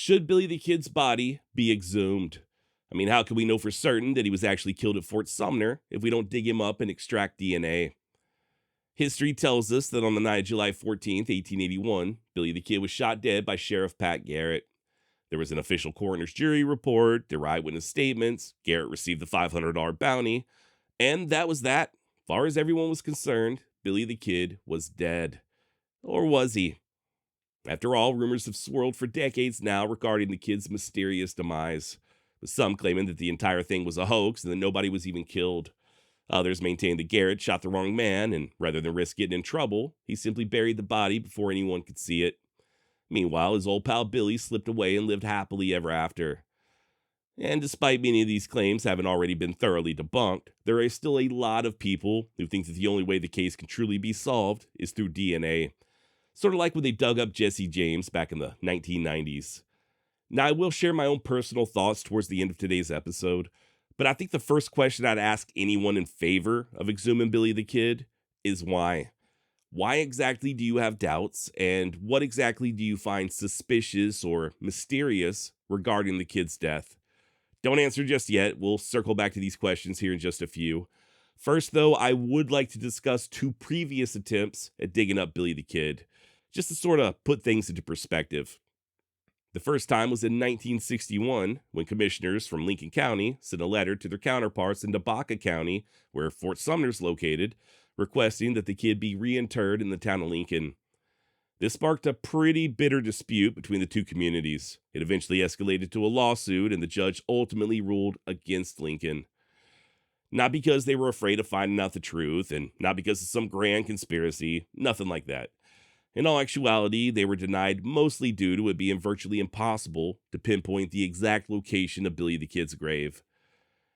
Should Billy the Kid's body be exhumed? I mean, how can we know for certain that he was actually killed at Fort Sumner if we don't dig him up and extract DNA? History tells us that on the night of July 14th, 1881, Billy the Kid was shot dead by Sheriff Pat Garrett. There was an official coroner's jury report, there were eyewitness statements, Garrett received the $500 bounty, and that was that. As far as everyone was concerned, Billy the Kid was dead. Or was he? After all, rumors have swirled for decades now regarding the kid's mysterious demise, with some claiming that the entire thing was a hoax and that nobody was even killed. Others maintain that Garrett shot the wrong man, and rather than risk getting in trouble, he simply buried the body before anyone could see it. Meanwhile, his old pal Billy slipped away and lived happily ever after. And despite many of these claims having already been thoroughly debunked, there are still a lot of people who think that the only way the case can truly be solved is through DNA. Sort of like when they dug up Jesse James back in the 1990s. Now, I will share my own personal thoughts towards the end of today's episode, but I think the first question I'd ask anyone in favor of exhuming Billy the Kid is why? Why exactly do you have doubts, and what exactly do you find suspicious or mysterious regarding the kid's death? Don't answer just yet. We'll circle back to these questions here in just a few. First, though, I would like to discuss two previous attempts at digging up Billy the Kid, just to sort of put things into perspective. The first time was in 1961, when commissioners from Lincoln County sent a letter to their counterparts in Tobacco County, where Fort Sumner is located, requesting that the kid be reinterred in the town of Lincoln. This sparked a pretty bitter dispute between the two communities. It eventually escalated to a lawsuit, and the judge ultimately ruled against Lincoln. Not because they were afraid of finding out the truth, and not because of some grand conspiracy, nothing like that. In all actuality, they were denied mostly due to it being virtually impossible to pinpoint the exact location of Billy the Kid's grave.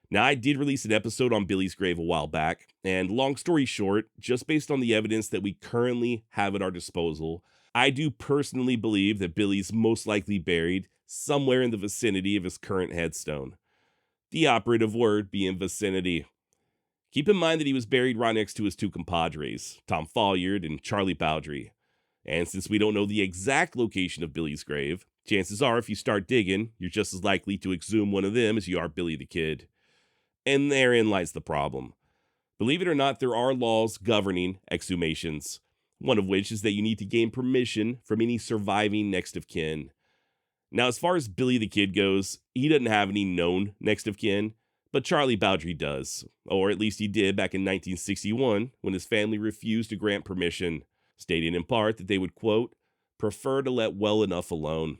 Now, I did release an episode on Billy's grave a while back, and long story short, just based on the evidence that we currently have at our disposal, I do personally believe that Billy's most likely buried somewhere in the vicinity of his current headstone. The operative word being vicinity. Keep in mind that he was buried right next to his two compadres, Tom Folliard and Charlie Bowdre. And since we don't know the exact location of Billy's grave, chances are if you start digging, you're just as likely to exhume one of them as you are Billy the Kid. And therein lies the problem. Believe it or not, there are laws governing exhumations, one of which is that you need to gain permission from any surviving next of kin. Now, as far as Billy the Kid goes, he doesn't have any known next of kin, but Charlie Bowdre does, or at least he did back in 1961 when his family refused to grant permission, stating in part that they would, quote, prefer to let well enough alone.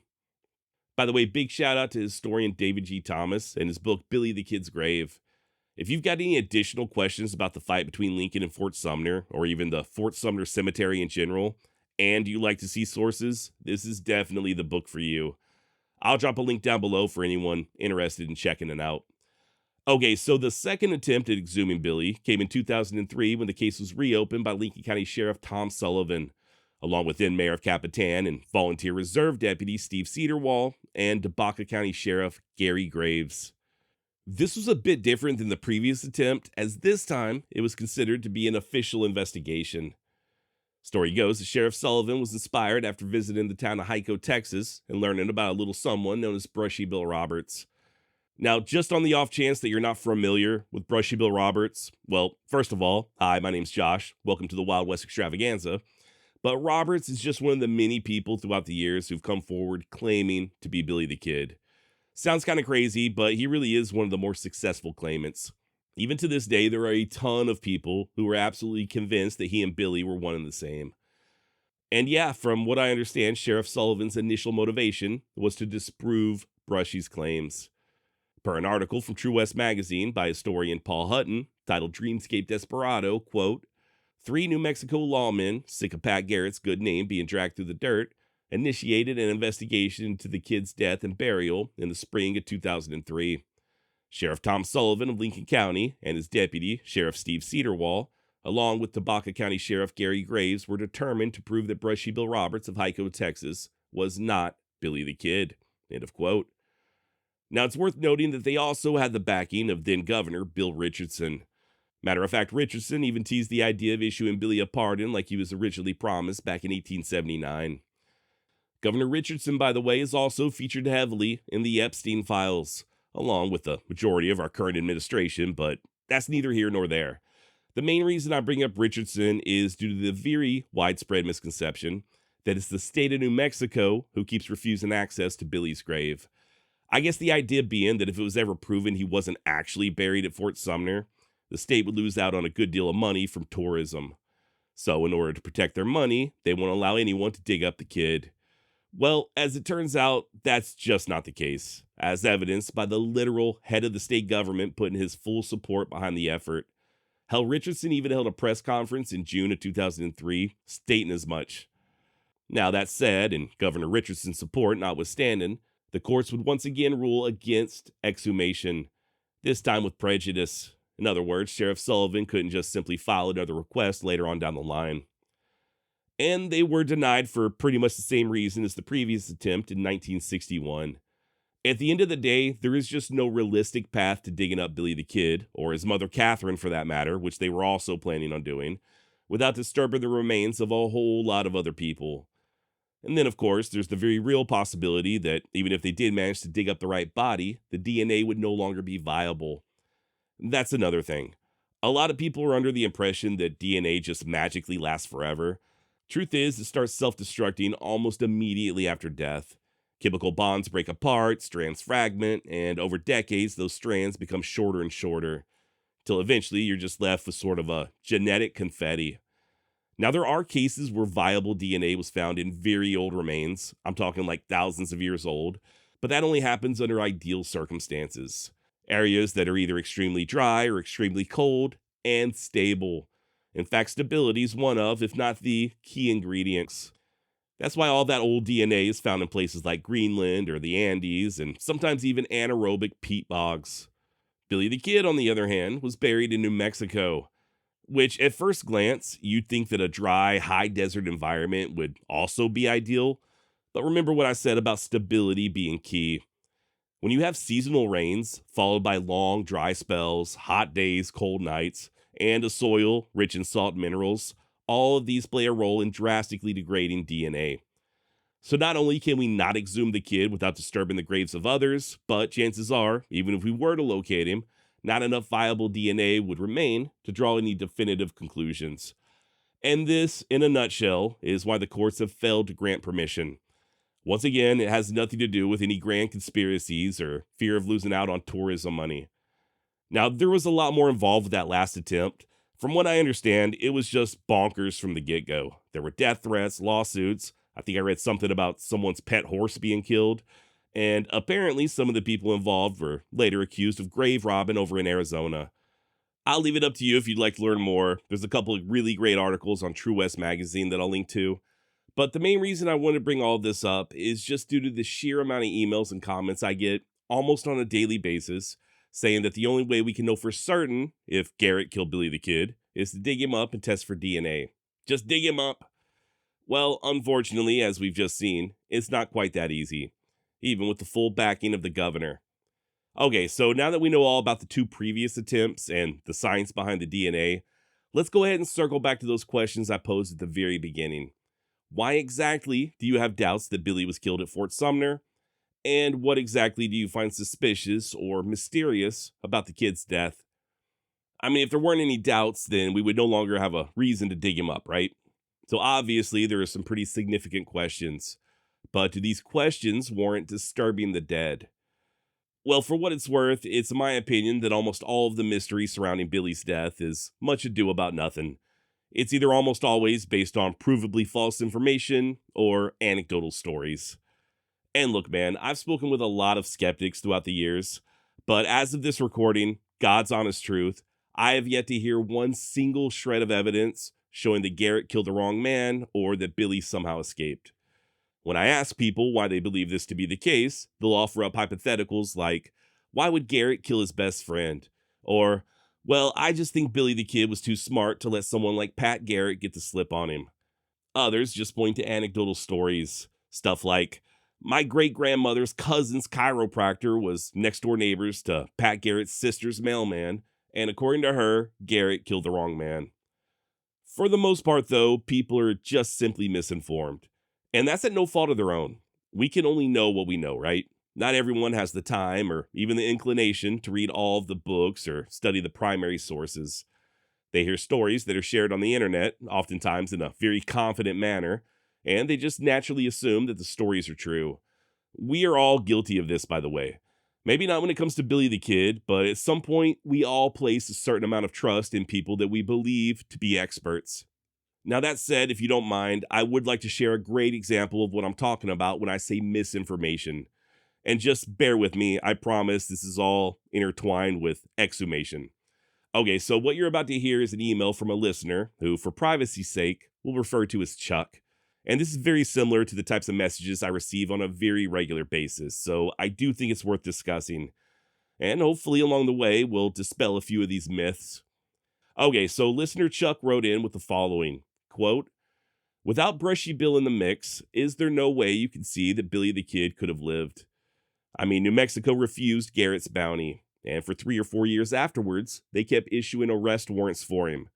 By the way, big shout out to historian David G. Thomas and his book Billy the Kid's Grave. If you've got any additional questions about the fight between Lincoln and Fort Sumner, or even the Fort Sumner Cemetery in general, and you like to see sources, this is definitely the book for you. I'll drop a link down below for anyone interested in checking it out. Okay, so the second attempt at exhuming Billy came in 2003 when the case was reopened by Lincoln County Sheriff Tom Sullivan, along with then Mayor of Capitan and Volunteer Reserve Deputy Steve Sederwall and Tobacco County Sheriff Gary Graves. This was a bit different than the previous attempt, as this time it was considered to be an official investigation. Story goes that Sheriff Sullivan was inspired after visiting the town of Hico, Texas, and learning about a little someone known as Brushy Bill Roberts. Now, just on the off chance that you're not familiar with Brushy Bill Roberts, well, first of all, hi, my name's Josh. Welcome to the Wild West Extravaganza. But Roberts is just one of the many people throughout the years who've come forward claiming to be Billy the Kid. Sounds kind of crazy, but he really is one of the more successful claimants. Even to this day, there are a ton of people who are absolutely convinced that he and Billy were one and the same. And yeah, from what I understand, Sheriff Sullivan's initial motivation was to disprove Brushy's claims. Per an article from True West magazine by historian Paul Hutton, titled Dreamscape Desperado, quote, 3 New Mexico lawmen, sick of Pat Garrett's good name being dragged through the dirt, initiated an investigation into the kid's death and burial in the spring of 2003. Sheriff Tom Sullivan of Lincoln County and his deputy, Sheriff Steve Sederwall, along with Tobacco County Sheriff Gary Graves, were determined to prove that Brushy Bill Roberts of Hico, Texas, was not Billy the Kid. End of quote. Now, it's worth noting that they also had the backing of then-Governor Bill Richardson. Matter of fact, Richardson even teased the idea of issuing Billy a pardon like he was originally promised back in 1879. Governor Richardson, by the way, is also featured heavily in the Epstein files, along with the majority of our current administration, but that's neither here nor there. The main reason I bring up Richardson is due to the very widespread misconception that it's the state of New Mexico who keeps refusing access to Billy's grave. I guess the idea being that if it was ever proven he wasn't actually buried at Fort Sumner, the state would lose out on a good deal of money from tourism. So, in order to protect their money, they won't allow anyone to dig up the kid. Well, as it turns out, that's just not the case, as evidenced by the literal head of the state government putting his full support behind the effort. Hell, Richardson even held a press conference in June of 2003, stating as much. Now, that said, and Governor Richardson's support notwithstanding, the courts would once again rule against exhumation, this time with prejudice. In other words, Sheriff Sullivan couldn't just simply file another request later on down the line. And they were denied for pretty much the same reason as the previous attempt in 1961. At the end of the day, there is just no realistic path to digging up Billy the Kid, or his mother Catherine for that matter, which they were also planning on doing, without disturbing the remains of a whole lot of other people. And then, of course, there's the very real possibility that even if they did manage to dig up the right body, the DNA would no longer be viable. That's another thing. A lot of people are under the impression that DNA just magically lasts forever. Truth is, it starts self-destructing almost immediately after death. Chemical bonds break apart, strands fragment, and over decades, those strands become shorter and shorter, till eventually you're just left with sort of a genetic confetti. Now, there are cases where viable DNA was found in very old remains. I'm talking like thousands of years old, but that only happens under ideal circumstances. Areas that are either extremely dry or extremely cold and stable. In fact, stability is one of, if not the, key ingredients. That's why all that old DNA is found in places like Greenland or the Andes, and sometimes even anaerobic peat bogs. Billy the Kid, on the other hand, was buried in New Mexico, which at first glance, you'd think that a dry, high desert environment would also be ideal. But remember what I said about stability being key. When you have seasonal rains, followed by long, dry spells, hot days, cold nights, and a soil rich in salt minerals, all of these play a role in drastically degrading DNA. So not only can we not exhume the kid without disturbing the graves of others, but chances are, even if we were to locate him, not enough viable DNA would remain to draw any definitive conclusions. And this, in a nutshell, is why the courts have failed to grant permission. Once again, it has nothing to do with any grand conspiracies or fear of losing out on tourism money. Now, there was a lot more involved with that last attempt. From what I understand, it was just bonkers from the get-go. There were death threats, lawsuits. I think I read something about someone's pet horse being killed. And apparently some of the people involved were later accused of grave robbing over in Arizona. I'll leave it up to you if you'd like to learn more. There's a couple of really great articles on True West Magazine that I'll link to. But the main reason I want to bring all of this up is just due to the sheer amount of emails and comments I get almost on a daily basis saying that the only way we can know for certain if Garrett killed Billy the Kid is to dig him up and test for DNA. Just dig him up. Well, unfortunately, as we've just seen, it's not quite that easy, even with the full backing of the governor. Okay, so now that we know all about the two previous attempts and the science behind the DNA, let's go ahead and circle back to those questions I posed at the very beginning. Why exactly do you have doubts that Billy was killed at Fort Sumner? And what exactly do you find suspicious or mysterious about the kid's death? I mean, if there weren't any doubts, then we would no longer have a reason to dig him up, right? So obviously, there are some pretty significant questions. But do these questions warrant disturbing the dead? Well, for what it's worth, it's my opinion that almost all of the mystery surrounding Billy's death is much ado about nothing. It's either almost always based on provably false information or anecdotal stories. And look, man, I've spoken with a lot of skeptics throughout the years, but as of this recording, God's honest truth, I have yet to hear one single shred of evidence showing that Garrett killed the wrong man or that Billy somehow escaped. When I ask people why they believe this to be the case, they'll offer up hypotheticals like, why would Garrett kill his best friend? Or, well, I just think Billy the Kid was too smart to let someone like Pat Garrett get the slip on him. Others just point to anecdotal stories, stuff like, my great-grandmother's cousin's chiropractor was next-door neighbors to Pat Garrett's sister's mailman, and according to her, Garrett killed the wrong man. For the most part, though, people are just simply misinformed. And that's at no fault of their own. We can only know what we know, right? Not everyone has the time or even the inclination to read all of the books or study the primary sources. They hear stories that are shared on the internet, oftentimes in a very confident manner, and they just naturally assume that the stories are true. We are all guilty of this, by the way. Maybe not when it comes to Billy the Kid, but at some point, we all place a certain amount of trust in people that we believe to be experts. Now, that said, if you don't mind, I would like to share a great example of what I'm talking about when I say misinformation. And just bear with me, I promise this is all intertwined with exhumation. Okay, so what you're about to hear is an email from a listener who, for privacy's sake, we'll refer to as Chuck. And this is very similar to the types of messages I receive on a very regular basis, so I do think it's worth discussing. And hopefully, along the way, we'll dispel a few of these myths. Okay, so listener Chuck wrote in with the following quote, "Without Brushy Bill in the mix, is there no way you can see that Billy the Kid could have lived? I mean, New Mexico refused Garrett's bounty, and for 3 or 4 years afterwards, they kept issuing arrest warrants for him.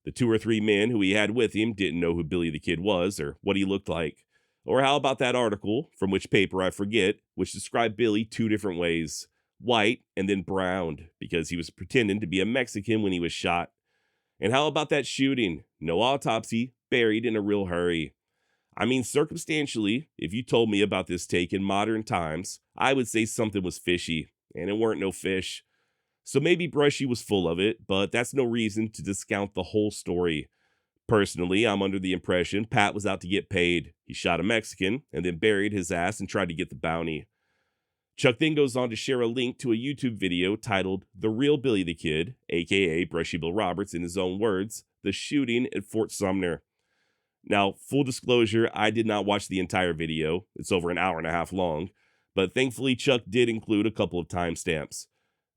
The 2 or 3 men who he had with him didn't know who Billy the Kid was or what he looked like. Or how about that article, from which paper I forget, which described Billy 2 different ways, white and then browned, because he was pretending to be a Mexican when he was shot. And how about that shooting? No autopsy, buried in a real hurry. I mean, circumstantially, if you told me about this take in modern times, I would say something was fishy, and it weren't no fish. So maybe Brushy was full of it, but that's no reason to discount the whole story. Personally, I'm under the impression Pat was out to get paid. He shot a Mexican and then buried his ass and tried to get the bounty." Chuck then goes on to share a link to a YouTube video titled "The Real Billy the Kid," aka Brushy Bill Roberts in his own words, "The Shooting at Fort Sumner." Now, full disclosure, I did not watch the entire video. It's over an hour and a half long, but thankfully Chuck did include a couple of timestamps.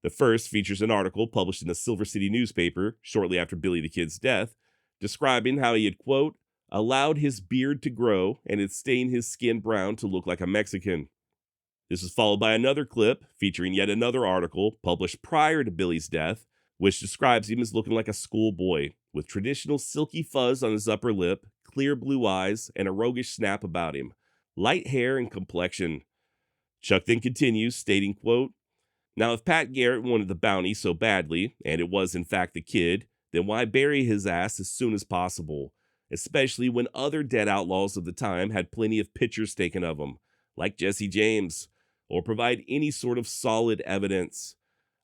The first features an article published in the Silver City newspaper shortly after Billy the Kid's death, describing how he had, quote, "allowed his beard to grow and had stained his skin brown to look like a Mexican." This was followed by another clip featuring yet another article published prior to Billy's death, which describes him as looking like a schoolboy, with traditional silky fuzz on his upper lip, clear blue eyes, and a roguish snap about him, light hair and complexion. Chuck then continues, stating, quote, "Now if Pat Garrett wanted the bounty so badly, and it was in fact the kid, then why bury his ass as soon as possible, especially when other dead outlaws of the time had plenty of pictures taken of him, like Jesse James, or provide any sort of solid evidence.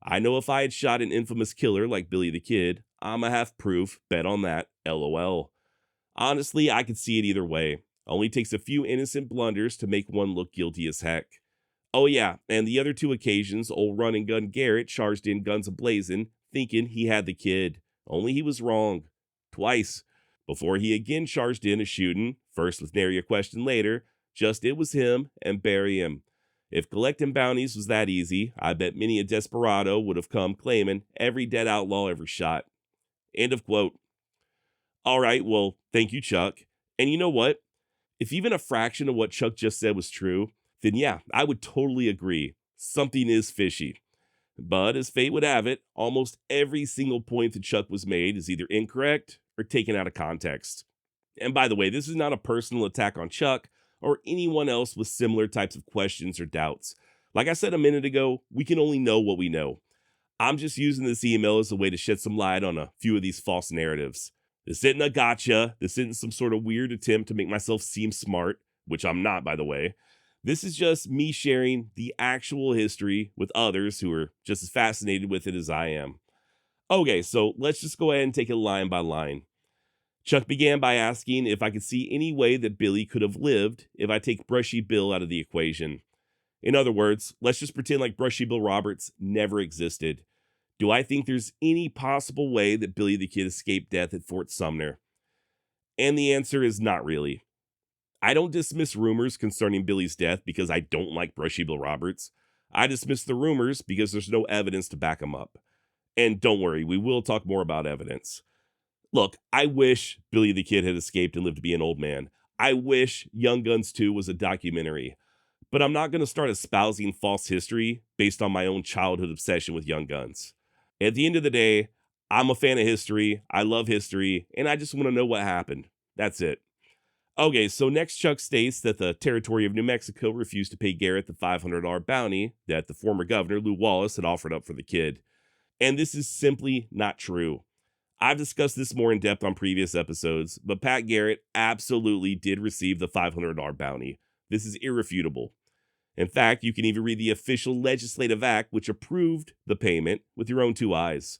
I know if I had shot an infamous killer like Billy the Kid, I'ma have proof, bet on that, LOL. Honestly, I could see it either way. Only takes a few innocent blunders to make one look guilty as heck. Oh yeah, and the other 2 occasions, old run and gun Garrett charged in guns ablazing, thinking he had the kid. Only he was wrong. Twice. Before he again charged in a shooting, first with nary a question later, just it was him and bury him. If collecting bounties was that easy, I bet many a desperado would have come claiming every dead outlaw ever shot." End of quote. All right, well, thank you, Chuck. And you know what? If even a fraction of what Chuck just said was true, then yeah, I would totally agree. Something is fishy. But as fate would have it, almost every single point that Chuck was made is either incorrect or taken out of context. And by the way, this is not a personal attack on Chuck or anyone else with similar types of questions or doubts. Like I said a minute ago, we can only know what we know. I'm just using this email as a way to shed some light on a few of these false narratives. This isn't a gotcha. This isn't some sort of weird attempt to make myself seem smart, which I'm not, by the way. This is just me sharing the actual history with others who are just as fascinated with it as I am. Okay, so let's just go ahead and take it line by line. Chuck began by asking if I could see any way that Billy could have lived if I take Brushy Bill out of the equation. In other words, let's just pretend like Brushy Bill Roberts never existed. Do I think there's any possible way that Billy the Kid escaped death at Fort Sumner? And the answer is not really. I don't dismiss rumors concerning Billy's death because I don't like Brushy Bill Roberts. I dismiss the rumors because there's no evidence to back them up. And don't worry, we will talk more about evidence. Look, I wish Billy the Kid had escaped and lived to be an old man. I wish Young Guns 2 was a documentary. But I'm not going to start espousing false history based on my own childhood obsession with Young Guns. At the end of the day, I'm a fan of history, I love history, and I just want to know what happened. That's it. Okay, so next Chuck states that the territory of New Mexico refused to pay Garrett the $500 bounty that the former governor, Lew Wallace, had offered up for the kid. And this is simply not true. I've discussed this more in depth on previous episodes, but Pat Garrett absolutely did receive the $500 bounty. This is irrefutable. In fact, you can even read the official legislative act which approved the payment with your own two eyes.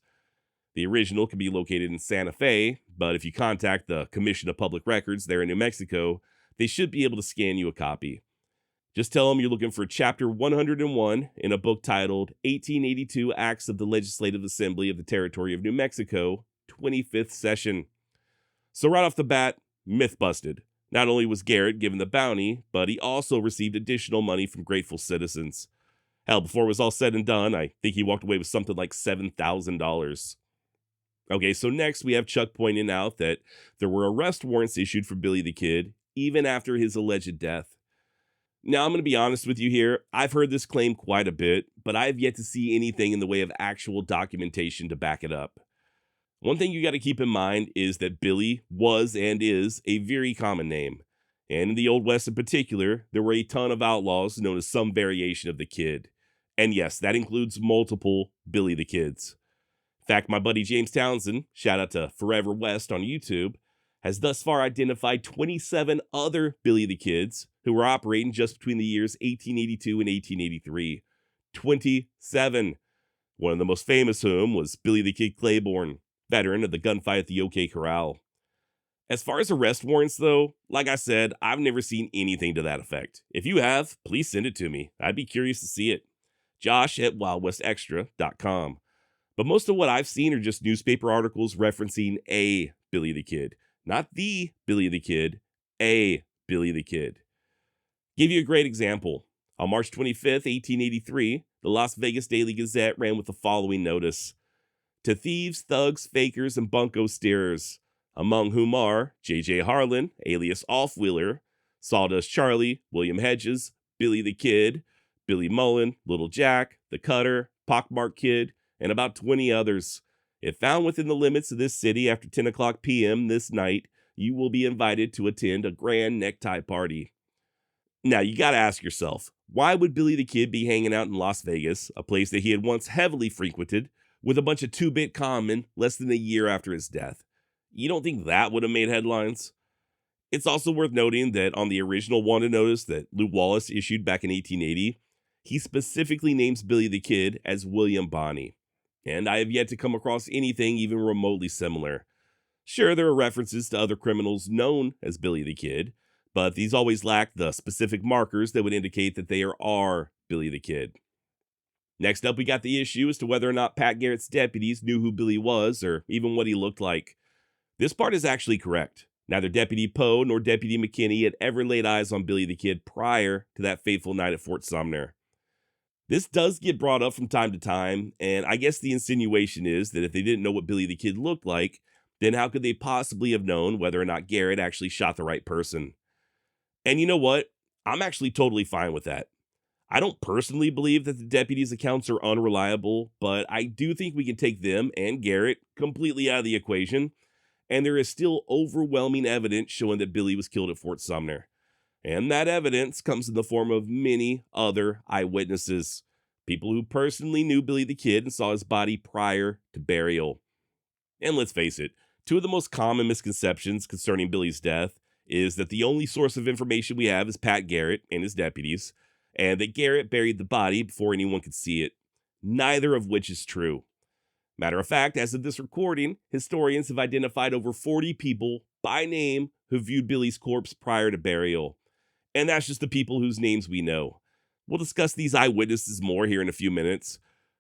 The original can be located in Santa Fe, but if you contact the Commission of Public Records there in New Mexico, they should be able to scan you a copy. Just tell them you're looking for Chapter 101 in a book titled 1882 Acts of the Legislative Assembly of the Territory of New Mexico, 25th Session. So right off the bat, myth busted. Not only was Garrett given the bounty, but he also received additional money from grateful citizens. Hell, before it was all said and done, I think he walked away with something like $7,000. Okay, so next we have Chuck pointing out that there were arrest warrants issued for Billy the Kid, even after his alleged death. Now, I'm going to be honest with you here. I've heard this claim quite a bit, but I've yet to see anything in the way of actual documentation to back it up. One thing you got to keep in mind is that Billy was and is a very common name. And in the Old West in particular, there were a ton of outlaws known as some variation of the Kid. And yes, that includes multiple Billy the Kids. In fact, my buddy James Townsend, shout out to Forever West on YouTube, has thus far identified 27 other Billy the Kids who were operating just between the years 1882 and 1883. 27. One of the most famous whom was Billy the Kid Claiborne, veteran of the gunfight at the OK Corral. As far as arrest warrants, though, like I said, I've never seen anything to that effect. If you have, please send it to me. I'd be curious to see it. Josh at wildwestextra.com. But most of what I've seen are just newspaper articles referencing a Billy the Kid. Not the Billy the Kid, a Billy the Kid. Give you a great example. On March 25th, 1883, the Las Vegas Daily Gazette ran with the following notice. To thieves, thugs, fakers, and bunco steerers, among whom are J.J. Harlan, alias Offwheeler, Sawdust Charlie, William Hedges, Billy the Kid, Billy Mullen, Little Jack, The Cutter, Pockmarked Kid, and about 20 others. If found within the limits of this city after 10 o'clock p.m. this night, you will be invited to attend a grand necktie party. Now, you gotta ask yourself, why would Billy the Kid be hanging out in Las Vegas, a place that he had once heavily frequented, with a bunch of two-bit conmen less than a year after his death? You don't think that would have made headlines? It's also worth noting that on the original wanted notice that Lew Wallace issued back in 1880, he specifically names Billy the Kid as William Bonney. And I have yet to come across anything even remotely similar. Sure, there are references to other criminals known as Billy the Kid, but these always lack the specific markers that would indicate that they are Billy the Kid. Next up, we got the issue as to whether or not Pat Garrett's deputies knew who Billy was or even what he looked like. This part is actually correct. Neither Deputy Poe nor Deputy McKinney had ever laid eyes on Billy the Kid prior to that fateful night at Fort Sumner. This does get brought up from time to time, and I guess the insinuation is that if they didn't know what Billy the Kid looked like, then how could they possibly have known whether or not Garrett actually shot the right person? And you know what? I'm actually totally fine with that. I don't personally believe that the deputies' accounts are unreliable, but I do think we can take them and Garrett completely out of the equation, and there is still overwhelming evidence showing that Billy was killed at Fort Sumner. And that evidence comes in the form of many other eyewitnesses, people who personally knew Billy the Kid and saw his body prior to burial. And let's face it, two of the most common misconceptions concerning Billy's death is that the only source of information we have is Pat Garrett and his deputies, and that Garrett buried the body before anyone could see it, neither of which is true. Matter of fact, as of this recording, historians have identified over 40 people by name who viewed Billy's corpse prior to burial. And that's just the people whose names we know. We'll discuss these eyewitnesses more here in a few minutes.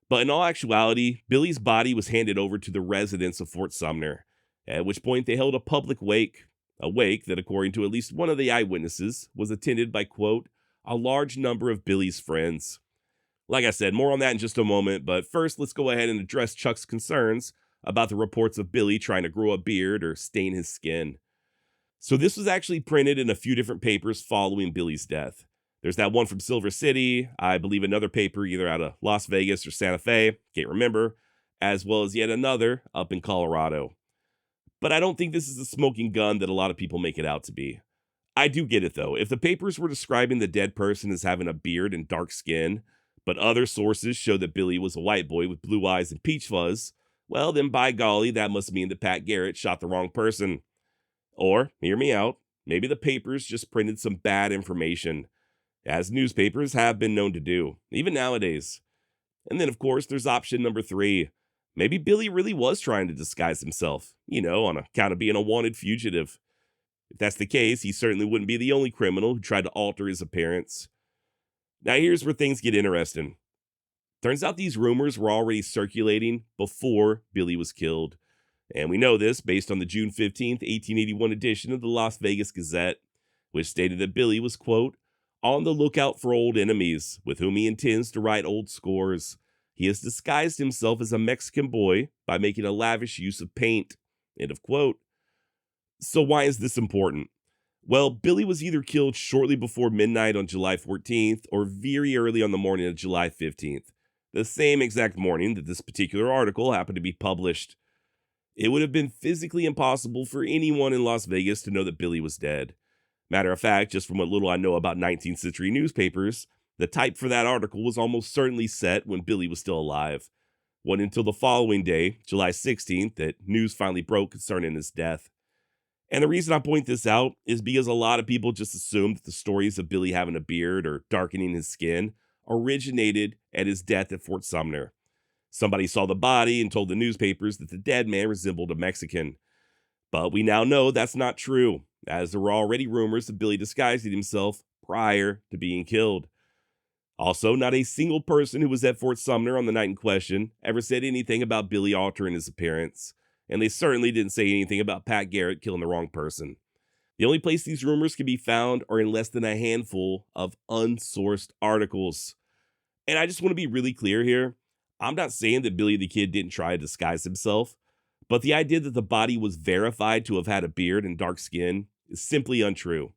But in all actuality, Billy's body was handed over to the residents of Fort Sumner, at which point they held a public wake. A wake that, according to at least one of the eyewitnesses, was attended by, quote, a large number of Billy's friends. Like I said, more on that in just a moment, but first let's go ahead and address Chuck's concerns about the reports of Billy trying to grow a beard or stain his skin. So this was actually printed in a few different papers following Billy's death. There's that one from Silver City, I believe another paper either out of Las Vegas or Santa Fe, can't remember, as well as yet another up in Colorado. But I don't think this is the smoking gun that a lot of people make it out to be. I do get it though. If the papers were describing the dead person as having a beard and dark skin, but other sources show that Billy was a white boy with blue eyes and peach fuzz, well, then by golly, that must mean that Pat Garrett shot the wrong person. Or, hear me out, maybe the papers just printed some bad information, as newspapers have been known to do, even nowadays. And then, of course, there's option number 3. Maybe Billy really was trying to disguise himself, on account of being a wanted fugitive. If that's the case, he certainly wouldn't be the only criminal who tried to alter his appearance. Now, here's where things get interesting. Turns out these rumors were already circulating before Billy was killed. And we know this based on the June 15th, 1881 edition of the Las Vegas Gazette, which stated that Billy was, quote, on the lookout for old enemies with whom he intends to right old scores. He has disguised himself as a Mexican boy by making a lavish use of paint, end of quote. So why is this important? Well, Billy was either killed shortly before midnight on July 14th or very early on the morning of July 15th, the same exact morning that this particular article happened to be published. It would have been physically impossible for anyone in Las Vegas to know that Billy was dead. Matter of fact, just from what little I know about 19th century newspapers, the type for that article was almost certainly set when Billy was still alive. Wasn't until the following day, July 16th, that news finally broke concerning his death. And the reason I point this out is because a lot of people just assume that the stories of Billy having a beard or darkening his skin originated at his death at Fort Sumner. Somebody saw the body and told the newspapers that the dead man resembled a Mexican. But we now know that's not true, as there were already rumors of Billy disguising himself prior to being killed. Also, not a single person who was at Fort Sumner on the night in question ever said anything about Billy altering his appearance, and they certainly didn't say anything about Pat Garrett killing the wrong person. The only place these rumors can be found are in less than a handful of unsourced articles. And I just want to be really clear here. I'm not saying that Billy the Kid didn't try to disguise himself, but the idea that the body was verified to have had a beard and dark skin is simply untrue.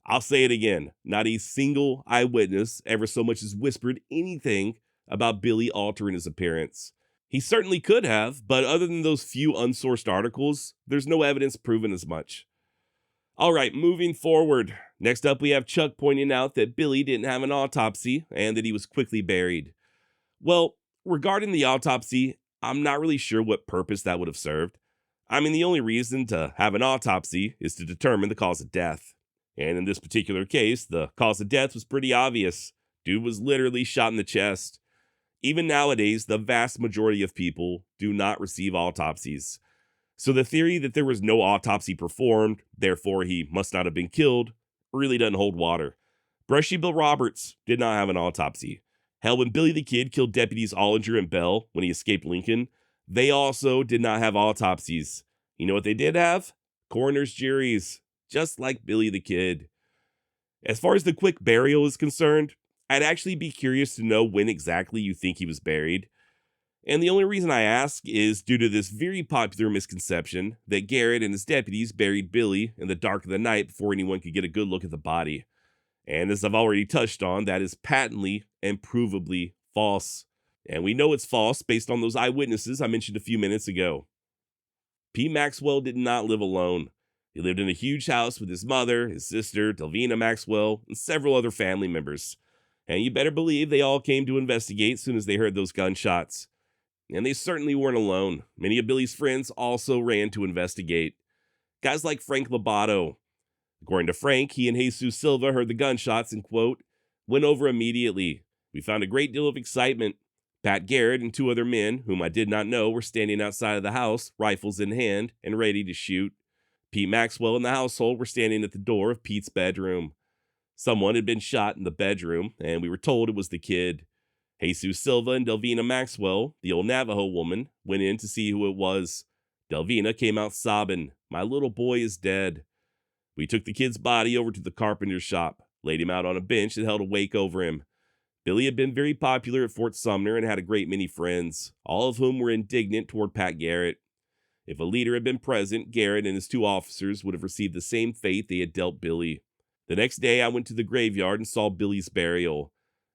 I'll say it again, not a single eyewitness ever so much as whispered anything about Billy altering his appearance. He certainly could have, but other than those few unsourced articles, there's no evidence proving as much. All right, moving forward. Next up, we have Chuck pointing out that Billy didn't have an autopsy and that he was quickly buried. Well, regarding the autopsy, I'm not really sure what purpose that would have served. I mean, the only reason to have an autopsy is to determine the cause of death. And in this particular case, the cause of death was pretty obvious. Dude was literally shot in the chest. Even nowadays, the vast majority of people do not receive autopsies. So the theory that there was no autopsy performed, therefore he must not have been killed, really doesn't hold water. Brushy Bill Roberts did not have an autopsy. Hell, when Billy the Kid killed deputies Ollinger and Bell when he escaped Lincoln, they also did not have autopsies. You know what they did have? Coroner's juries, just like Billy the Kid. As far as the quick burial is concerned, I'd actually be curious to know when exactly you think he was buried. And the only reason I ask is due to this very popular misconception that Garrett and his deputies buried Billy in the dark of the night before anyone could get a good look at the body. And as I've already touched on, that is patently and provably false. And we know it's false based on those eyewitnesses I mentioned a few minutes ago. P. Maxwell did not live alone. He lived in a huge house with his mother, his sister, Delvina Maxwell, and several other family members. And you better believe they all came to investigate as soon as they heard those gunshots. And they certainly weren't alone. Many of Billy's friends also ran to investigate. Guys like Frank Lobato. According to Frank, he and Jesus Silva heard the gunshots and, quote, went over immediately. We found a great deal of excitement. Pat Garrett and 2 other men, whom I did not know, were standing outside of the house, rifles in hand, and ready to shoot. Pete Maxwell and the household were standing at the door of Pete's bedroom. Someone had been shot in the bedroom, and we were told it was the kid. Jesus Silva and Delvina Maxwell, the old Navajo woman, went in to see who it was. Delvina came out sobbing, "My little boy is dead." We took the kid's body over to the carpenter's shop, laid him out on a bench, and held a wake over him. Billy had been very popular at Fort Sumner and had a great many friends, all of whom were indignant toward Pat Garrett. If a leader had been present, Garrett and his 2 officers would have received the same fate they had dealt Billy. The next day, I went to the graveyard and saw Billy's burial.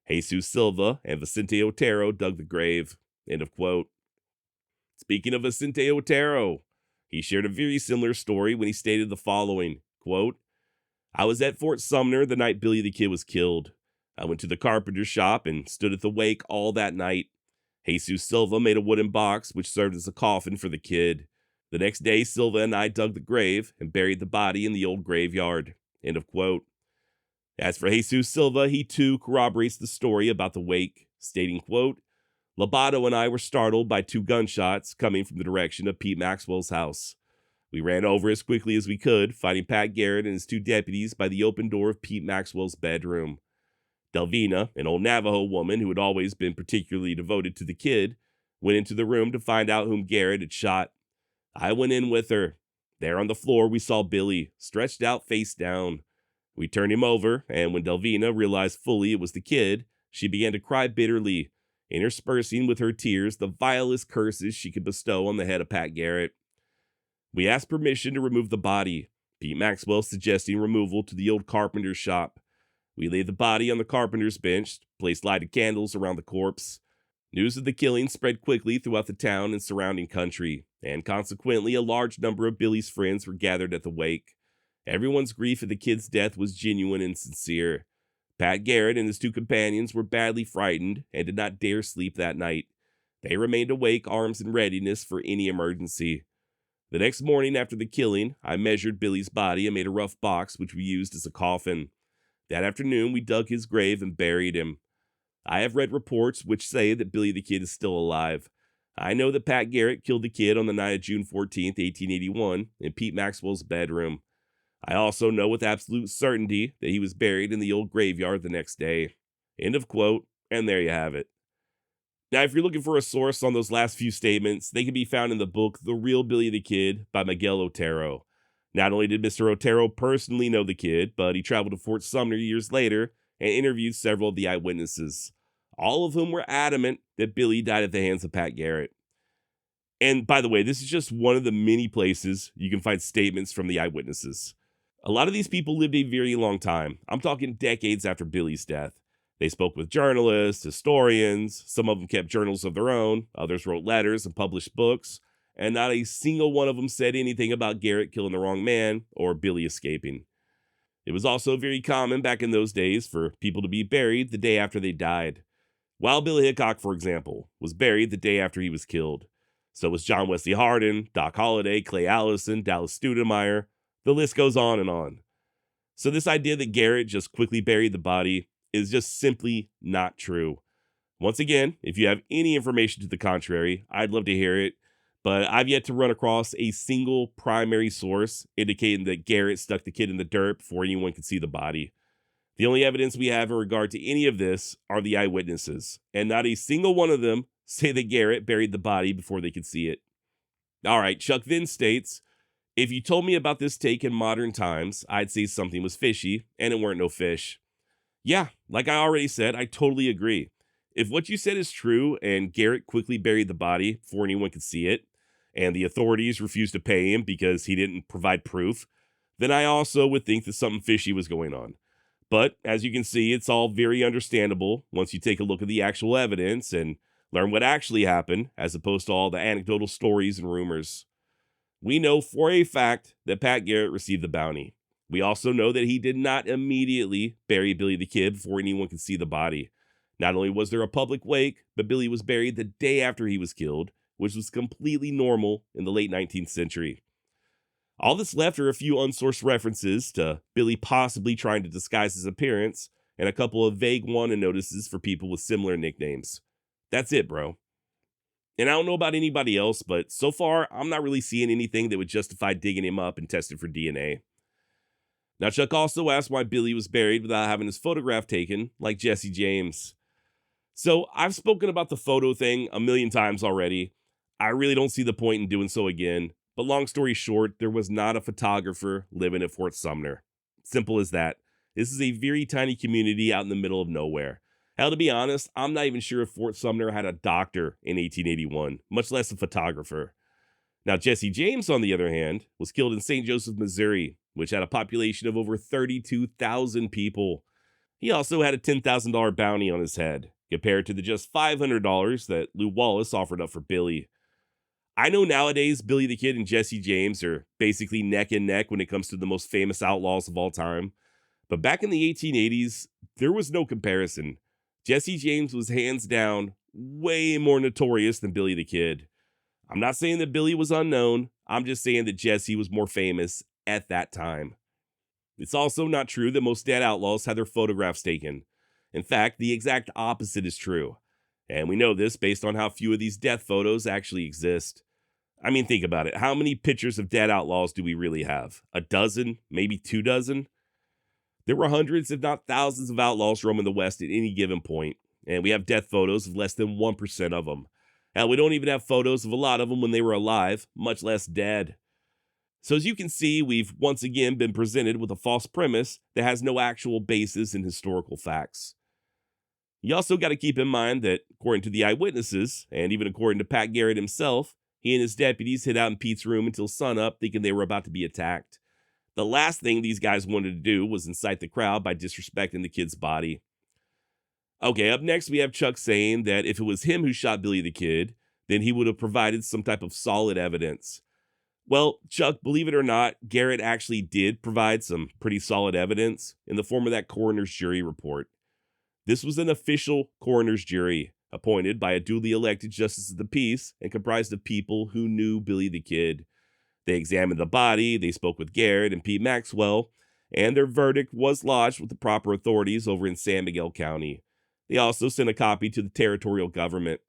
Jesus Silva and Vicente Otero dug the grave. End of quote. Speaking of Vicente Otero, he shared a very similar story when he stated the following, quote, I was at Fort Sumner the night Billy the Kid was killed. I went to the carpenter shop and stood at the wake all that night. Jesus Silva made a wooden box which served as a coffin for the kid. The next day, Silva and I dug the grave and buried the body in the old graveyard. End of quote. As for Jesus Silva, he too corroborates the story about the wake, stating, quote, Lobato and I were startled by 2 gunshots coming from the direction of Pete Maxwell's house. We ran over as quickly as we could, finding Pat Garrett and his 2 deputies by the open door of Pete Maxwell's bedroom. Delvina, an old Navajo woman who had always been particularly devoted to the kid, went into the room to find out whom Garrett had shot. I went in with her. There on the floor, we saw Billy, stretched out face down. We turned him over, and when Delvina realized fully it was the kid, she began to cry bitterly, interspersing with her tears the vilest curses she could bestow on the head of Pat Garrett. We asked permission to remove the body, Pete Maxwell suggesting removal to the old carpenter's shop. We laid the body on the carpenter's bench, placed lighted candles around the corpse. News of the killing spread quickly throughout the town and surrounding country, and consequently a large number of Billy's friends were gathered at the wake. Everyone's grief at the kid's death was genuine and sincere. Pat Garrett and his 2 companions were badly frightened and did not dare sleep that night. They remained awake, arms in readiness for any emergency. The next morning after the killing, I measured Billy's body and made a rough box which we used as a coffin. That afternoon, we dug his grave and buried him. I have read reports which say that Billy the Kid is still alive. I know that Pat Garrett killed the kid on the night of June 14th, 1881, in Pete Maxwell's bedroom. I also know with absolute certainty that he was buried in the old graveyard the next day. End of quote, and there you have it. Now, if you're looking for a source on those last few statements, they can be found in the book The Real Billy the Kid by Miguel Otero. Not only did Mr. Otero personally know the kid, but he traveled to Fort Sumner years later and interviewed several of the eyewitnesses, all of whom were adamant that Billy died at the hands of Pat Garrett. And by the way, this is just one of the many places you can find statements from the eyewitnesses. A lot of these people lived a very long time. I'm talking decades after Billy's death. They spoke with journalists, historians, some of them kept journals of their own, others wrote letters and published books, and not a single one of them said anything about Garrett killing the wrong man or Billy escaping. It was also very common back in those days for people to be buried the day after they died. Wild Bill Hickok, for example, was buried the day after he was killed. So was John Wesley Hardin, Doc Holliday, Clay Allison, Dallas Studemeyer. The list goes on and on. So this idea that Garrett just quickly buried the body is just simply not true. Once again, if you have any information to the contrary, I'd love to hear it, but I've yet to run across a single primary source indicating that Garrett stuck the kid in the dirt before anyone could see the body. The only evidence we have in regard to any of this are the eyewitnesses, and not a single one of them say that Garrett buried the body before they could see it. All right, Chuck then states, if you told me about this take in modern times, I'd say something was fishy, and it weren't no fish. Yeah, like I already said, I totally agree. If what you said is true, and Garrett quickly buried the body before anyone could see it, and the authorities refused to pay him because he didn't provide proof, then I also would think that something fishy was going on. But as you can see, it's all very understandable once you take a look at the actual evidence and learn what actually happened, as opposed to all the anecdotal stories and rumors. We know for a fact that Pat Garrett received the bounty. We also know that he did not immediately bury Billy the Kid before anyone could see the body. Not only was there a public wake, but Billy was buried the day after he was killed, which was completely normal in the late 19th century. All that's left are a few unsourced references to Billy possibly trying to disguise his appearance, and a couple of vague wanted notices for people with similar nicknames. That's it, bro. And I don't know about anybody else, but so far, I'm not really seeing anything that would justify digging him up and testing for DNA. Now, Chuck also asked why Billy was buried without having his photograph taken, like Jesse James. So, I've spoken about the photo thing a million times already. I really don't see the point in doing so again, but long story short, there was not a photographer living at Fort Sumner. Simple as that. This is a very tiny community out in the middle of nowhere. Hell, to be honest, I'm not even sure if Fort Sumner had a doctor in 1881, much less a photographer. Now, Jesse James, on the other hand, was killed in St. Joseph, Missouri, which had a population of over 32,000 people. He also had a $10,000 bounty on his head, compared to the just $500 that Lou Wallace offered up for Billy. I know nowadays Billy the Kid and Jesse James are basically neck and neck when it comes to the most famous outlaws of all time, But back in the 1880s, there was no comparison. Jesse James was hands down way more notorious than Billy the Kid. I'm not saying that Billy was unknown, I'm just saying that Jesse was more famous at that time. It's also not true that most dead outlaws had their photographs taken. In fact, the exact opposite is true. And we know this based on how few of these death photos actually exist. I mean, think about it. How many pictures of dead outlaws do we really have? A dozen? Maybe 2 dozen? There were hundreds, if not thousands, of outlaws roaming the West at any given point, and we have death photos of less than 1% of them. Hell, we don't even have photos of a lot of them when they were alive, much less dead. So as you can see, we've once again been presented with a false premise that has no actual basis in historical facts. You also got to keep in mind that, according to the eyewitnesses, and even according to Pat Garrett himself, he and his deputies hid out in Pete's room until sunup thinking they were about to be attacked. The last thing these guys wanted to do was incite the crowd by disrespecting the kid's body. Okay, up next we have Chuck saying that if it was him who shot Billy the Kid, then he would have provided some type of solid evidence. Well, Chuck, believe it or not, Garrett actually did provide some pretty solid evidence in the form of that coroner's jury report. This was an official coroner's jury, appointed by a duly elected justice of the peace and comprised of people who knew Billy the Kid. They examined the body, they spoke with Garrett and Pete Maxwell, and their verdict was lodged with the proper authorities over in San Miguel County. They also sent a copy to the territorial government.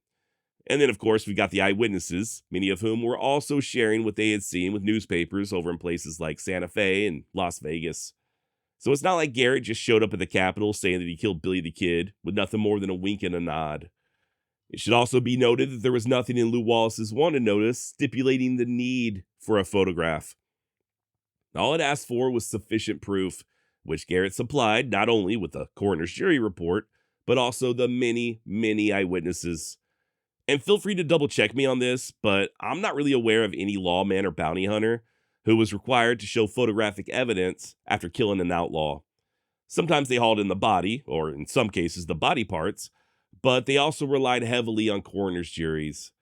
And then, of course, we got the eyewitnesses, many of whom were also sharing what they had seen with newspapers over in places like Santa Fe and Las Vegas. So it's not like Garrett just showed up at the Capitol saying that he killed Billy the Kid with nothing more than a wink and a nod. It should also be noted that there was nothing in Lew Wallace's wanted notice stipulating the need for a photograph. All it asked for was sufficient proof, which Garrett supplied not only with the coroner's jury report, but also the many, many eyewitnesses. And feel free to double check me on this, but I'm not really aware of any lawman or bounty hunter who was required to show photographic evidence after killing an outlaw. Sometimes they hauled in the body, or in some cases the body parts, but they also relied heavily on coroner's juries.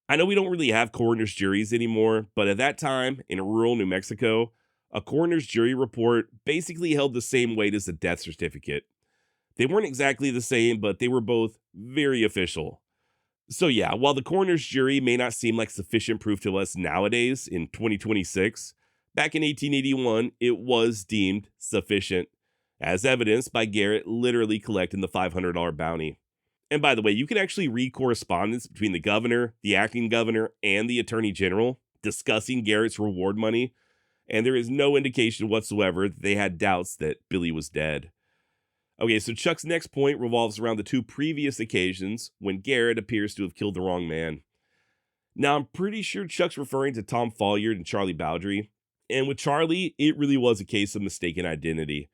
I know we don't really have coroner's juries anymore, but at that time, in rural New Mexico, a coroner's jury report basically held the same weight as a death certificate. They weren't exactly the same, but they were both very official. So yeah, while the coroner's jury may not seem like sufficient proof to us nowadays in 2026, back in 1881, it was deemed sufficient, as evidenced by Garrett literally collecting the $500 bounty. And by the way, you can actually read correspondence between the governor, the acting governor, and the attorney general discussing Garrett's reward money, and there is no indication whatsoever that they had doubts that Billy was dead. Okay, so Chuck's next point revolves around the 2 previous occasions when Garrett appears to have killed the wrong man. Now, I'm pretty sure Chuck's referring to Tom Folliard and Charlie Bowdre, and with Charlie, it really was a case of mistaken identity.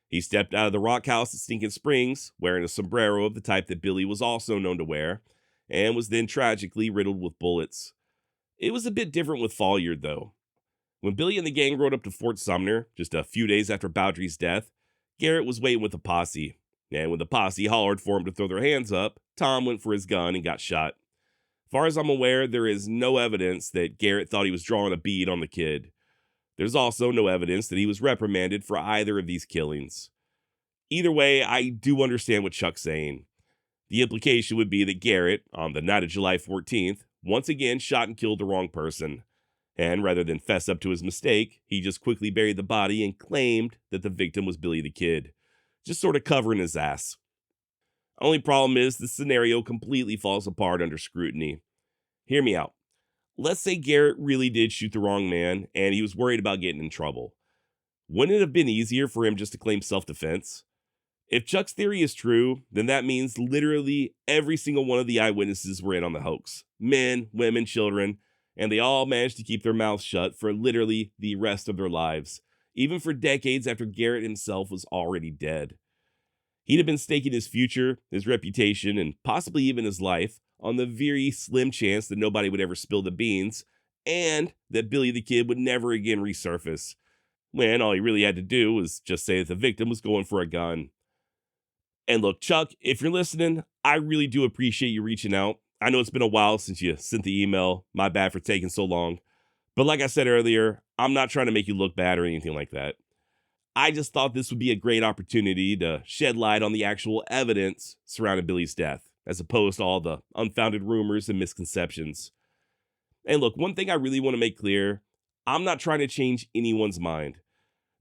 He stepped out of the rock house at Stinking Springs, wearing a sombrero of the type that Billy was also known to wear, and was then tragically riddled with bullets. It was a bit different with Folliard, though. When Billy and the gang rode up to Fort Sumner, just a few days after Bowdre's death, Garrett was waiting with the posse, and when the posse hollered for him to throw their hands up, Tom went for his gun and got shot. Far as I'm aware, there is no evidence that Garrett thought he was drawing a bead on the kid. There's also no evidence that he was reprimanded for either of these killings. Either way, I do understand what Chuck's saying. The implication would be that Garrett, on the night of July 14th, once again shot and killed the wrong person. And rather than fess up to his mistake, he just quickly buried the body and claimed that the victim was Billy the Kid, just sort of covering his ass. Only problem is the scenario completely falls apart under scrutiny. Hear me out. Let's say Garrett really did shoot the wrong man and he was worried about getting in trouble. Wouldn't it have been easier for him just to claim self-defense? If Chuck's theory is true, then that means literally every single one of the eyewitnesses were in on the hoax. Men, women, children, and they all managed to keep their mouths shut for literally the rest of their lives, even for decades after Garrett himself was already dead. He'd have been staking his future, his reputation, and possibly even his life on the very slim chance that nobody would ever spill the beans, and that Billy the Kid would never again resurface, when all he really had to do was just say that the victim was going for a gun. And look, Chuck, if you're listening, I really do appreciate you reaching out. I know it's been a while since you sent the email. My bad for taking so long. But like I said earlier, I'm not trying to make you look bad or anything like that. I just thought this would be a great opportunity to shed light on the actual evidence surrounding Billy's death, as opposed to all the unfounded rumors and misconceptions. And look, one thing I really want to make clear, I'm not trying to change anyone's mind.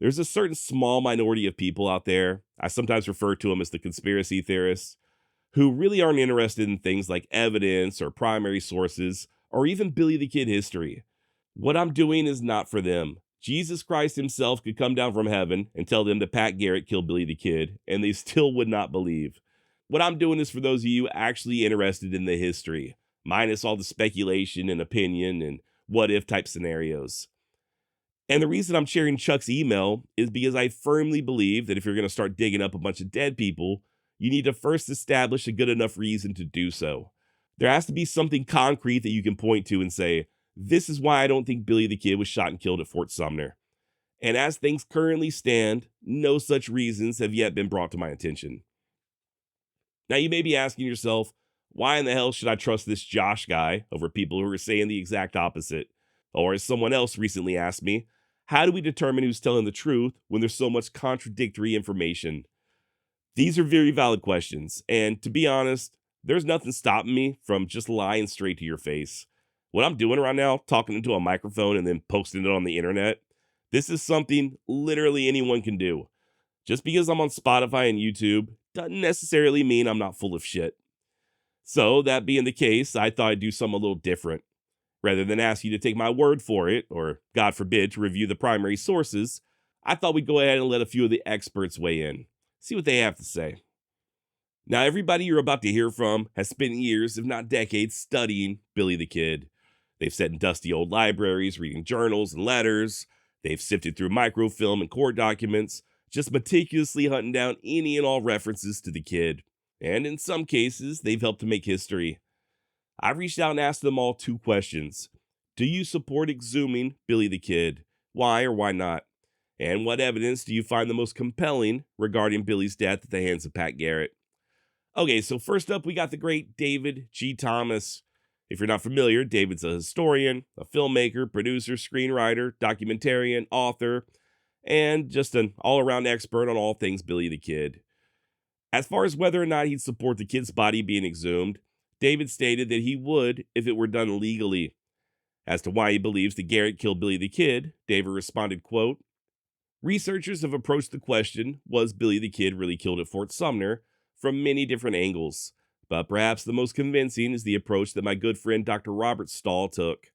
There's a certain small minority of people out there, I sometimes refer to them as the conspiracy theorists, who really aren't interested in things like evidence or primary sources or even Billy the Kid history. What I'm doing is not for them. Jesus Christ himself could come down from heaven and tell them that Pat Garrett killed Billy the Kid, and they still would not believe. What I'm doing is for those of you actually interested in the history, minus all the speculation and opinion and what if type scenarios. And the reason I'm sharing Chuck's email is because I firmly believe that if you're going to start digging up a bunch of dead people, you need to first establish a good enough reason to do so. There has to be something concrete that you can point to and say, this is why I don't think Billy the Kid was shot and killed at Fort Sumner. And as things currently stand, no such reasons have yet been brought to my attention. Now you may be asking yourself, why in the hell should I trust this Josh guy over people who are saying the exact opposite? Or as someone else recently asked me, how do we determine who's telling the truth when there's so much contradictory information? These are very valid questions, and to be honest, there's nothing stopping me from just lying straight to your face. What I'm doing right now, talking into a microphone and then posting it on the internet, this is something literally anyone can do. Just because I'm on Spotify and YouTube doesn't necessarily mean I'm not full of shit. So, that being the case, I thought I'd do something a little different. Rather than ask you to take my word for it, or God forbid, to review the primary sources, I thought we'd go ahead and let a few of the experts weigh in, see what they have to say. Now, everybody you're about to hear from has spent years, if not decades, studying Billy the Kid. They've sat in dusty old libraries, reading journals and letters. They've sifted through microfilm and court documents, just meticulously hunting down any and all references to the kid. And in some cases, they've helped to make history. I reached out and asked them all two questions. Do you support exhuming Billy the Kid? Why or why not? And what evidence do you find the most compelling regarding Billy's death at the hands of Pat Garrett? Okay, so first up, we got the great David G. Thomas. If you're not familiar, David's a historian, a filmmaker, producer, screenwriter, documentarian, author, and just an all-around expert on all things Billy the Kid. As far as whether or not he'd support the kid's body being exhumed, David stated that he would if it were done legally. As to why he believes that Garrett killed Billy the Kid, David responded, quote, researchers have approached the question, was Billy the Kid really killed at Fort Sumner, from many different angles, but perhaps the most convincing is the approach that my good friend Dr. Robert Stahl took.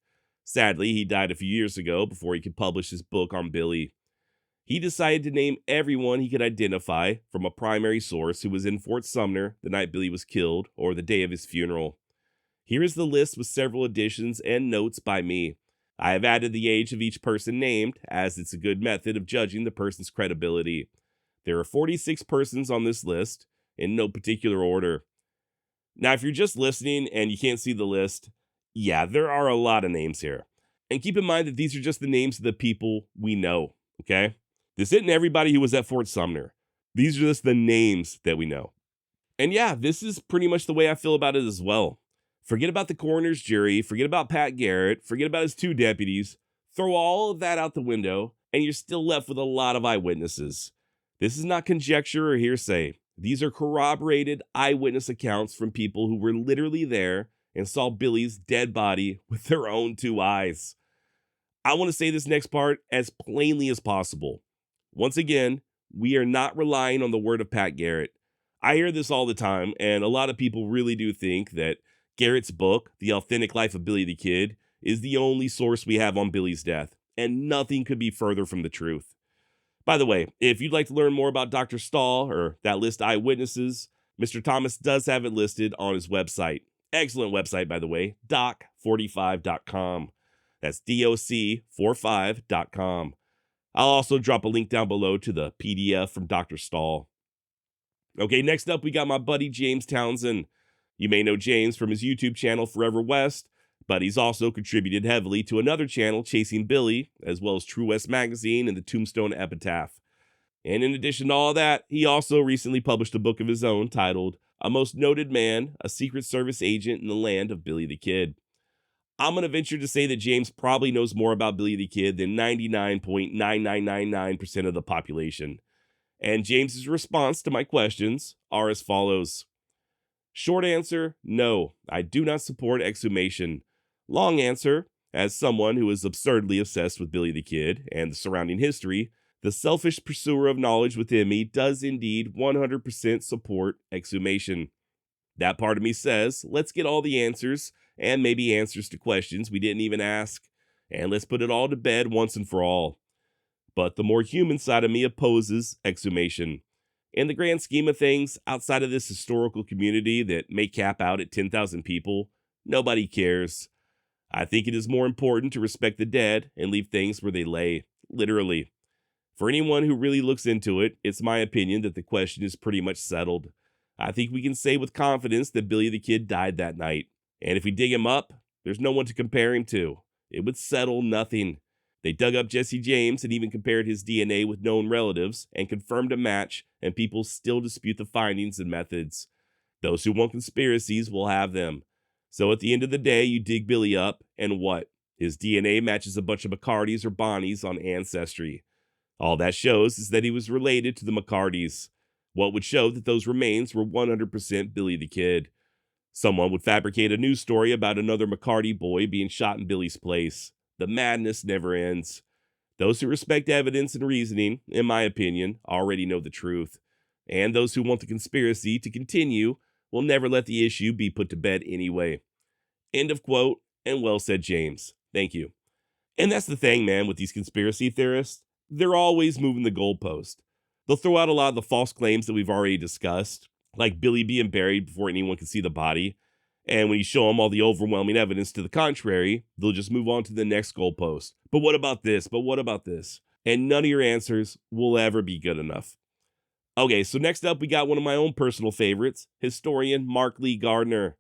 Sadly, he died a few years ago before he could publish his book on Billy. He decided to name everyone he could identify from a primary source who was in Fort Sumner the night Billy was killed or the day of his funeral. Here is the list with several additions and notes by me. I have added the age of each person named, as it's a good method of judging the person's credibility. There are 46 persons on this list, in no particular order. Now, if you're just listening and you can't see the list, yeah, there are a lot of names here. And keep in mind that these are just the names of the people we know, okay? This isn't everybody who was at Fort Sumner. These are just the names that we know. And yeah, this is pretty much the way I feel about it as well. Forget about the coroner's jury, forget about Pat Garrett, forget about his two deputies, throw all of that out the window, and you're still left with a lot of eyewitnesses. This is not conjecture or hearsay. These are corroborated eyewitness accounts from people who were literally there and saw Billy's dead body with their own two eyes. I want to say this next part as plainly as possible. Once again, we are not relying on the word of Pat Garrett. I hear this all the time, and a lot of people really do think that Garrett's book, The Authentic Life of Billy the Kid, is the only source we have on Billy's death, and nothing could be further from the truth. By the way, if you'd like to learn more about Dr. Stahl or that list of eyewitnesses, Mr. Thomas does have it listed on his website. Excellent website, by the way, doc45.com. That's doc45.com. I'll also drop a link down below to the PDF from Dr. Stahl. Okay, next up, we got my buddy James Townsend. You may know James from his YouTube channel, Forever West, but he's also contributed heavily to another channel, Chasing Billy, as well as True West Magazine and the Tombstone Epitaph. And in addition to all that, he also recently published a book of his own titled A Most Noted Man, a Secret Service Agent in the Land of Billy the Kid. I'm going to venture to say that James probably knows more about Billy the Kid than 99.9999% of the population. And James's response to my questions are as follows. Short answer, no, I do not support exhumation. Long answer, as someone who is absurdly obsessed with Billy the Kid and the surrounding history, the selfish pursuer of knowledge within me does indeed 100% support exhumation. That part of me says, let's get all the answers, and maybe answers to questions we didn't even ask, and let's put it all to bed once and for all. But the more human side of me opposes exhumation. In the grand scheme of things, outside of this historical community that may cap out at 10,000 people, nobody cares. I think it is more important to respect the dead and leave things where they lay, literally. For anyone who really looks into it, it's my opinion that the question is pretty much settled. I think we can say with confidence that Billy the Kid died that night. And if we dig him up, there's no one to compare him to. It would settle nothing. They dug up Jesse James and even compared his DNA with known relatives and confirmed a match, and people still dispute the findings and methods. Those who want conspiracies will have them. So at the end of the day, you dig Billy up, and what? His DNA matches a bunch of McCartys or Bonnies on Ancestry. All that shows is that he was related to the McCartys. What would show that those remains were 100% Billy the Kid? Someone would fabricate a news story about another McCarty boy being shot in Billy's place. The madness never ends. Those who respect evidence and reasoning, in my opinion, already know the truth. And those who want the conspiracy to continue will never let the issue be put to bed anyway. End of quote, and well said, James. Thank you. And that's the thing, man, with these conspiracy theorists. They're always moving the goalpost. They'll throw out a lot of the false claims that we've already discussed, like Billy being buried before anyone can see the body. And when you show them all the overwhelming evidence to the contrary, they'll just move on to the next goalpost. But what about this? But what about this? And none of your answers will ever be good enough. Okay, so next up, we got one of my own personal favorites, historian Mark Lee Gardner.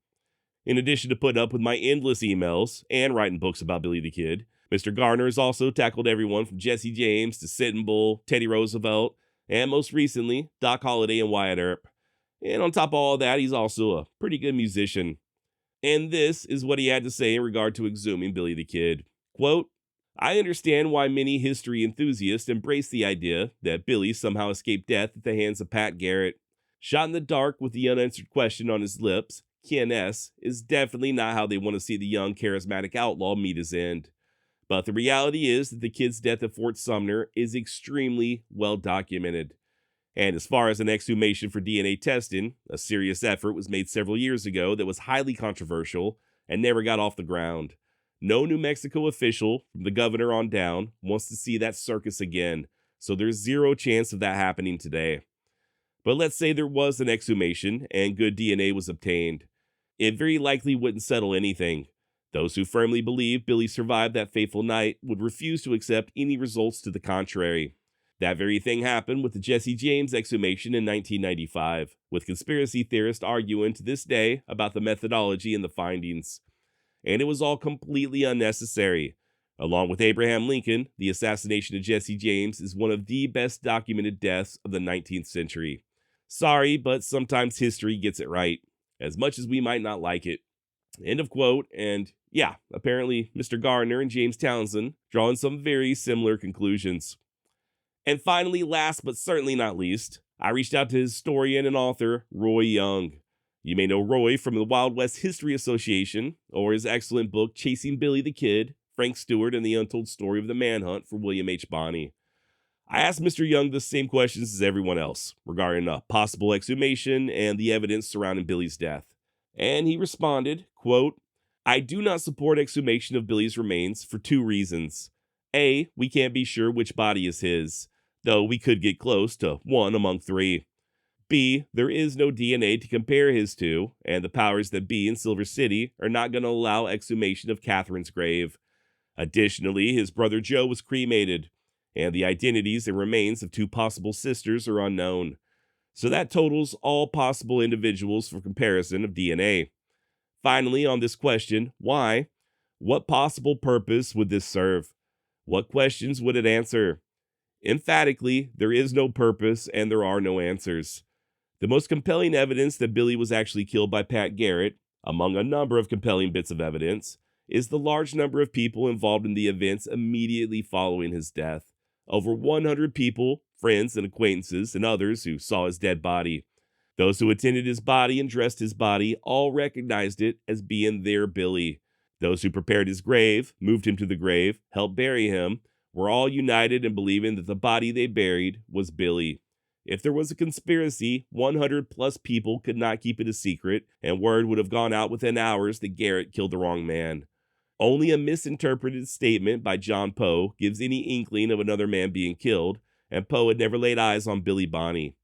In addition to putting up with my endless emails and writing books about Billy the Kid, Mr. Gardner has also tackled everyone from Jesse James to Sitting Bull, Teddy Roosevelt, and most recently, Doc Holliday and Wyatt Earp. And on top of all that, he's also a pretty good musician. And this is what he had to say in regard to exhuming Billy the Kid. Quote, I understand why many history enthusiasts embrace the idea that Billy somehow escaped death at the hands of Pat Garrett. Shot in the dark with the unanswered question on his lips, KNS is definitely not how they want to see the young, charismatic outlaw meet his end. But the reality is that the kid's death at Fort Sumner is extremely well documented. And as far as an exhumation for DNA testing, a serious effort was made several years ago that was highly controversial and never got off the ground. No New Mexico official, from the governor on down, wants to see that circus again, so there's zero chance of that happening today. But let's say there was an exhumation and good DNA was obtained. It very likely wouldn't settle anything. Those who firmly believe Billy survived that fateful night would refuse to accept any results to the contrary. That very thing happened with the Jesse James exhumation in 1995, with conspiracy theorists arguing to this day about the methodology and the findings. And it was all completely unnecessary. Along with Abraham Lincoln, the assassination of Jesse James is one of the best documented deaths of the 19th century. Sorry, but sometimes history gets it right, as much as we might not like it. End of quote, and yeah, apparently Mr. Gardner and James Townsend drawing some very similar conclusions. And finally, last but certainly not least, I reached out to historian and author Roy Young. You may know Roy from the Wild West History Association, or his excellent book Chasing Billy the Kid, Frank Stewart and the Untold Story of the Manhunt for William H. Bonney. I asked Mr. Young the same questions as everyone else regarding a possible exhumation and the evidence surrounding Billy's death. And he responded, quote, I do not support exhumation of Billy's remains for two reasons. A, we can't be sure which body is his, though we could get close to one among three. B, there is no DNA to compare his to, and the powers that be in Silver City are not going to allow exhumation of Catherine's grave. Additionally, his brother Joe was cremated, and the identities and remains of two possible sisters are unknown. So that totals all possible individuals for comparison of DNA. Finally, on this question, why? What possible purpose would this serve? What questions would it answer? Emphatically, there is no purpose and there are no answers. The most compelling evidence that Billy was actually killed by Pat Garrett, among a number of compelling bits of evidence, is the large number of people involved in the events immediately following his death. Over 100 people, friends and acquaintances, and others who saw his dead body. Those who attended his body and dressed his body all recognized it as being their Billy. Those who prepared his grave, moved him to the grave, helped bury him, were all united in believing that the body they buried was Billy. If there was a conspiracy, 100 plus people could not keep it a secret, and word would have gone out within hours that Garrett killed the wrong man. Only a misinterpreted statement by John Poe gives any inkling of another man being killed, and Poe had never laid eyes on Billy Bonney.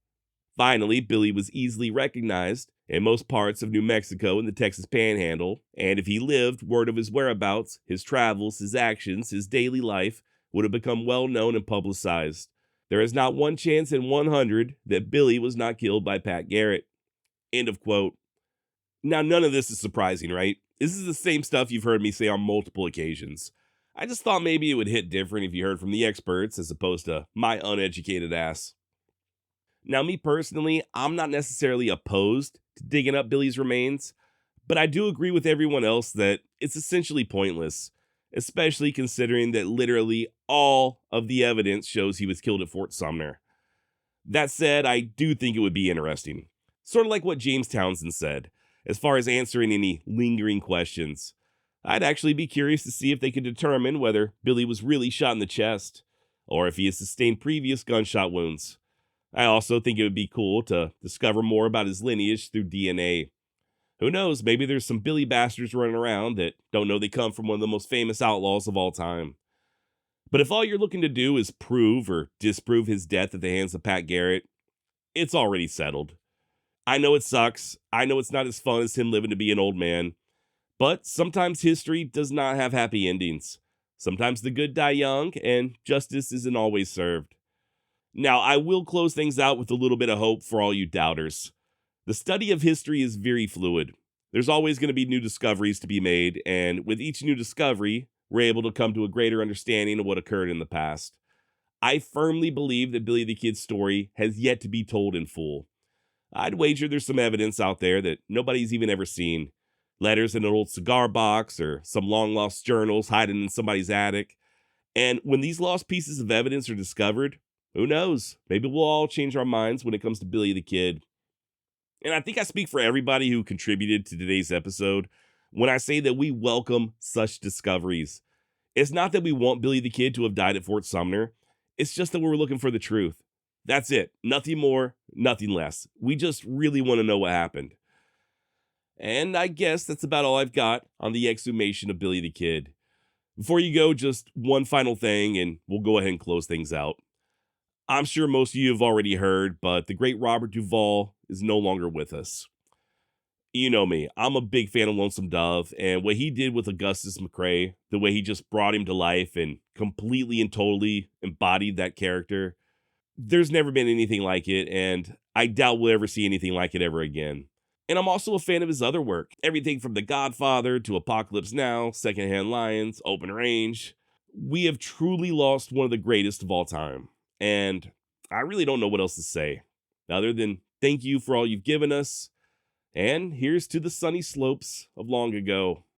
Finally, Billy was easily recognized in most parts of New Mexico and the Texas Panhandle, and if he lived, word of his whereabouts, his travels, his actions, his daily life would have become well known and publicized. There is not one chance in 100 that Billy was not killed by Pat Garrett. End of quote. Now, none of this is surprising, right? This is the same stuff you've heard me say on multiple occasions. I just thought maybe it would hit different if you heard from the experts as opposed to my uneducated ass. Now, me personally, I'm not necessarily opposed to digging up Billy's remains, but I do agree with everyone else that it's essentially pointless, especially considering that literally all of the evidence shows he was killed at Fort Sumner. That said, I do think it would be interesting. Sort of like what James Townsend said, as far as answering any lingering questions. I'd actually be curious to see if they could determine whether Billy was really shot in the chest, or if he has sustained previous gunshot wounds. I also think it would be cool to discover more about his lineage through DNA. Who knows, maybe there's some Billy bastards running around that don't know they come from one of the most famous outlaws of all time. But if all you're looking to do is prove or disprove his death at the hands of Pat Garrett, it's already settled. I know it sucks. I know it's not as fun as him living to be an old man. But sometimes history does not have happy endings. Sometimes the good die young, and justice isn't always served. Now, I will close things out with a little bit of hope for all you doubters. The study of history is very fluid. There's always going to be new discoveries to be made, and with each new discovery, we're able to come to a greater understanding of what occurred in the past. I firmly believe that Billy the Kid's story has yet to be told in full. I'd wager there's some evidence out there that nobody's even ever seen. Letters in an old cigar box or some long-lost journals hiding in somebody's attic. And when these lost pieces of evidence are discovered, who knows? Maybe we'll all change our minds when it comes to Billy the Kid. And I think I speak for everybody who contributed to today's episode when I say that we welcome such discoveries. It's not that we want Billy the Kid to have died at Fort Sumner. It's just that we're looking for the truth. That's it. Nothing more, nothing less. We just really want to know what happened. And I guess that's about all I've got on the exhumation of Billy the Kid. Before you go, just one final thing, and we'll go ahead and close things out. I'm sure most of you have already heard, but the great Robert Duvall is no longer with us. You know me, I'm a big fan of Lonesome Dove, and what he did with Augustus McCrae, the way he just brought him to life and completely and totally embodied that character, there's never been anything like it, and I doubt we'll ever see anything like it ever again. And I'm also a fan of his other work, everything from The Godfather to Apocalypse Now, Secondhand Lions, Open Range. We have truly lost one of the greatest of all time, and I really don't know what else to say, other than thank you for all you've given us, and here's to the sunny slopes of long ago.